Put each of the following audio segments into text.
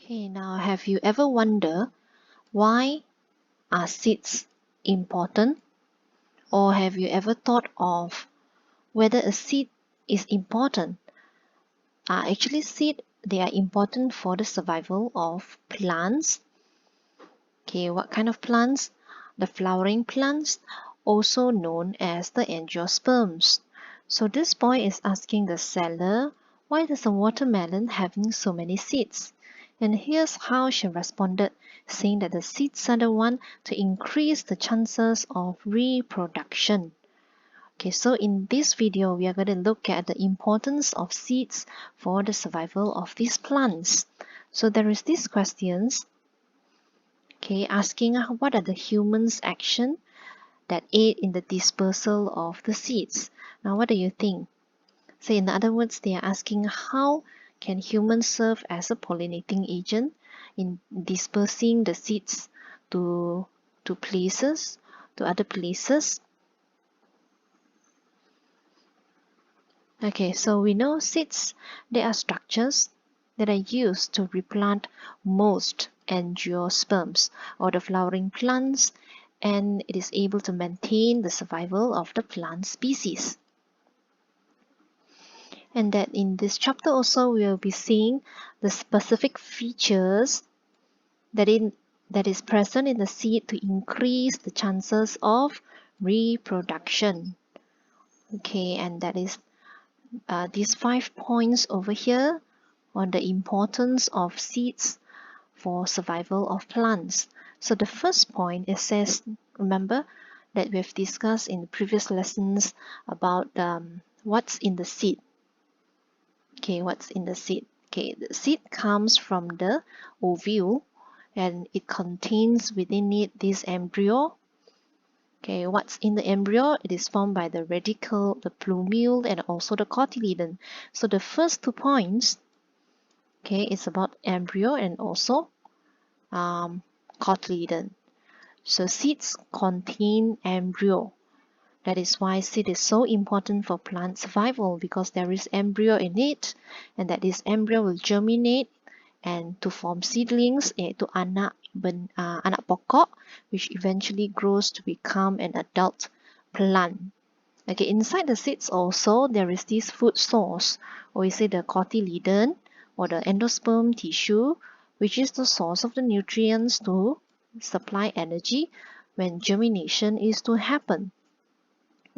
Okay, now have you ever wondered why are seeds important? Or have you ever thought of whether a seed is important? Actually, seeds they are important for the survival of plants. Okay, what kind of plants? The flowering plants, also known as the angiosperms. So this boy is asking the seller, why does a watermelon having so many seeds? And here's how she responded, saying that the seeds are the one to increase the chances of reproduction. Okay, so in this video, we are going to look at the importance of seeds for the survival of these plants. So there is these questions, okay, asking what are the humans' action that aid in the dispersal of the seeds. Now, what do you think? So in other words, they are asking how can humans serve as a pollinating agent in dispersing the seeds to places, to other places. Okay, so we know seeds, they are structures that are used to replant most angiosperms or the flowering plants, and it is able to maintain the survival of the plant species. And that in this chapter also we will be seeing the specific features that is present in the seed to increase the chances of reproduction. Okay, and that is these 5 points over here on the importance of seeds for survival of plants. So the first point, it says, remember that we've discussed in the previous lessons about what's in the seed. Okay, what's in the seed? Okay, the seed comes from the ovule and it contains within it this embryo. Okay, what's in the embryo? It is formed by the radicle, the plumule, and also the cotyledon. So the first 2 points, okay, it's about embryo and also cotyledon. So seeds contain embryo. That is why seed is so important for plant survival, because there is embryo in it, and that this embryo will germinate and to form seedlings, iaitu anak pokok, which eventually grows to become an adult plant. Okay, inside the seeds also there is this food source, or we say the cotyledon or the endosperm tissue, which is the source of the nutrients to supply energy when germination is to happen.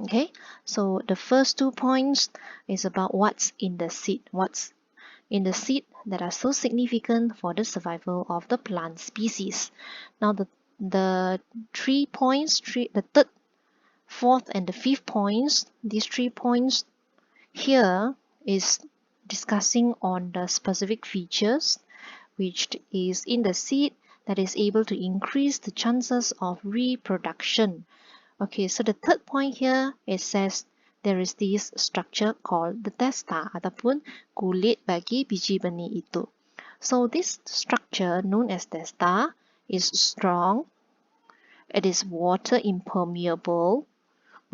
Okay, so the first 2 points is about what's in the seed, what's in the seed that are so significant for the survival of the plant species. Now the 3 points, the third, fourth, and the fifth points, these 3 points here is discussing on the specific features which is in the seed that is able to increase the chances of reproduction. Okay, so the third point here, it says there is this structure called the testa ataupun kulit bagi biji benih itu. So this structure known as testa is strong, it is water impermeable,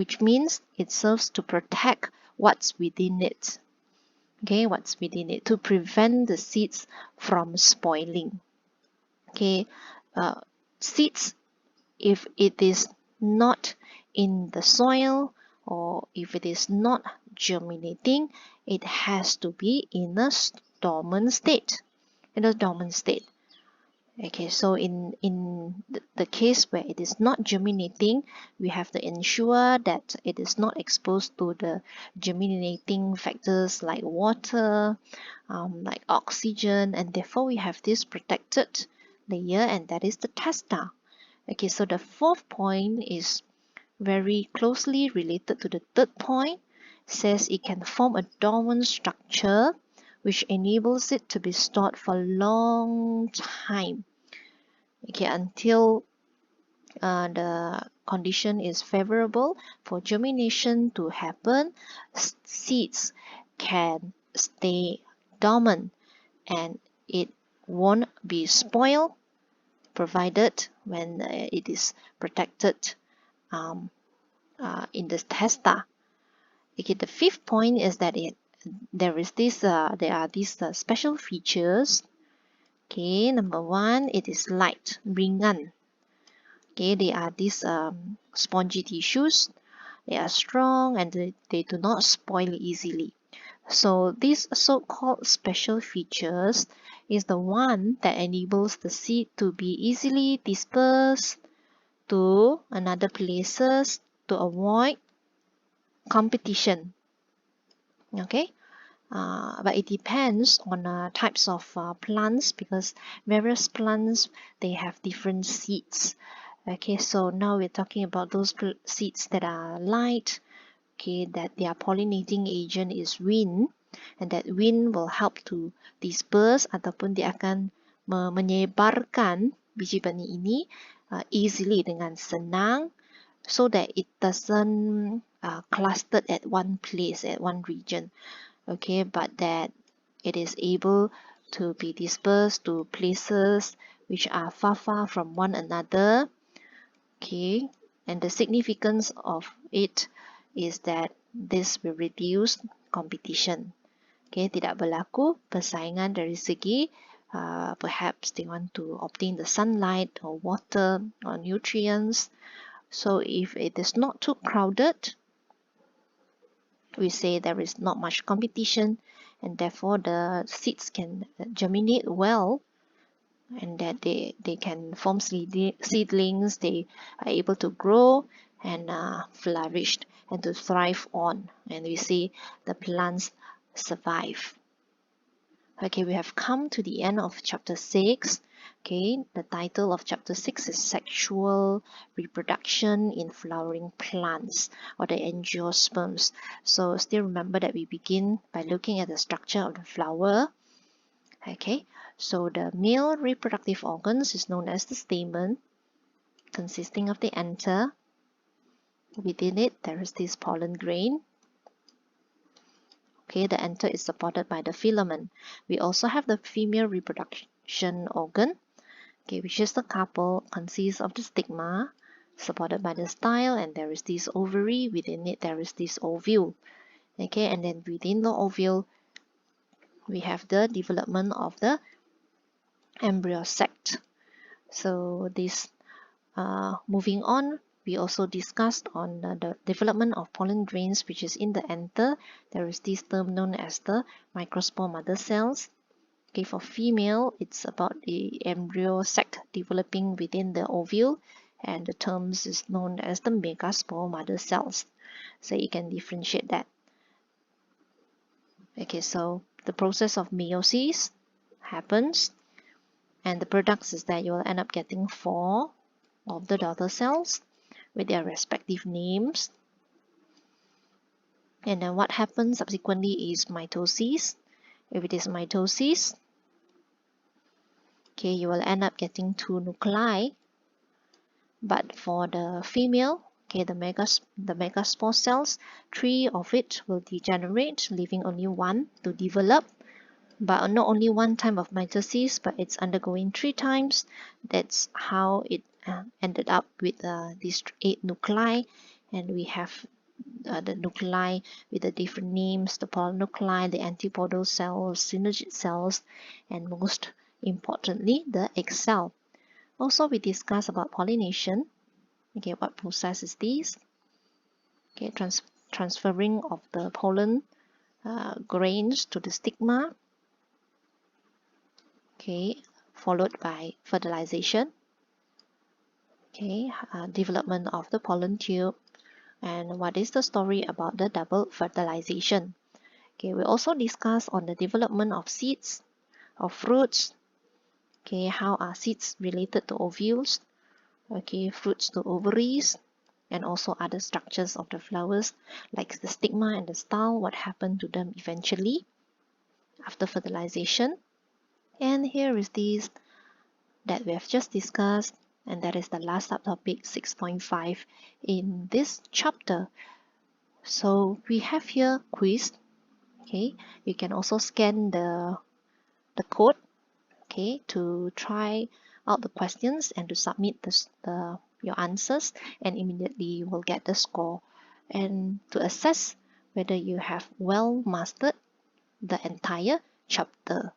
which means it serves to protect what's within it. Okay, what's within it to prevent the seeds from spoiling. Okay, seeds, if it is not in the soil or if it is not germinating, it has to be in a dormant state. Okay, so in the case where it is not germinating, we have to ensure that it is not exposed to the germinating factors like water, like oxygen, and therefore we have this protected layer, and that is the testa. Okay, so the fourth point is very closely related to the third point, says it can form a dormant structure which enables it to be stored for a long time, okay, until the condition is favorable for germination to happen. Seeds can stay dormant and it won't be spoiled, provided when it is protected in the testa. Okay, the fifth point is that there are these special features, Okay, number 1, it is light, ringan. Okay, they are these spongy tissues. They are strong and they do not spoil easily. So these so-called special features is the one that enables the seed to be easily dispersed to another places to avoid competition. Okay, but it depends on types of plants, because various plants, they have different seeds. Okay, so now we're talking about those seeds that are light. Okay, that their pollinating agent is wind, and that wind will help to disperse ataupun dia akan menyebarkan biji benih ini easily, dengan senang, so that it doesn't clustered at one place, at one region. Okay, but that it is able to be dispersed to places which are far from one another. Okay, and the significance of it is that this will reduce competition. Okay, tidak berlaku persaingan dari segi perhaps they want to obtain the sunlight or water or nutrients. So if it is not too crowded, we say there is not much competition, and therefore the seeds can germinate well, and that they can form seedlings, they are able to grow and flourish and to thrive on, and we see the plants survive. Okay, we have come to the end of chapter 6. Okay, the title of chapter 6 is Sexual Reproduction in Flowering Plants, or the angiosperms. So still remember that we begin by looking at the structure of the flower. Okay, so the male reproductive organs is known as the stamen, consisting of the anther. Within it, there is this pollen grain. Okay, the anther is supported by the filament. We also have the female reproduction organ, okay, which is the carpel, consists of the stigma, supported by the style, and there is this ovary. Within it, there is this ovule. Okay, and then within the ovule, we have the development of the embryo sac. So this moving on, we also discussed on the development of pollen grains, which is in the anther. There is this term known as the microspore mother cells. Okay, for female, it's about the embryo sac developing within the ovule, and the terms is known as the megaspore mother cells. So you can differentiate that. Okay, so the process of meiosis happens, and the products is that you'll end up getting 4 of the daughter cells with their respective names. And then what happens subsequently is mitosis. If it is mitosis, okay, you will end up getting 2 nuclei. But for the female, okay, the megaspore cells, 3 of it will degenerate, leaving only 1 to develop. But not only 1 time of mitosis, but it's undergoing 3 times. That's how it ended up with these 8 nuclei, and we have the nuclei with the different names, the polynuclei, the antipodal cells, synergid cells, and most importantly, the egg cell. Also, we discussed about pollination. Okay, what process is this? Okay, transferring of the pollen grains to the stigma. Okay, followed by fertilization. Okay, development of the pollen tube. And what is the story about the double fertilization? Okay, we also discuss on the development of seeds, of fruits. Okay, how are seeds related to ovules? Okay, fruits to ovaries, and also other structures of the flowers like the stigma and the style, what happened to them eventually after fertilization. And here is this that we have just discussed, and that is the last subtopic 6.5 in this chapter. So we have here quiz. Okay, you can also scan the code, okay, to try out the questions and to submit your answers, and immediately you will get the score. And to assess whether you have well mastered the entire chapter.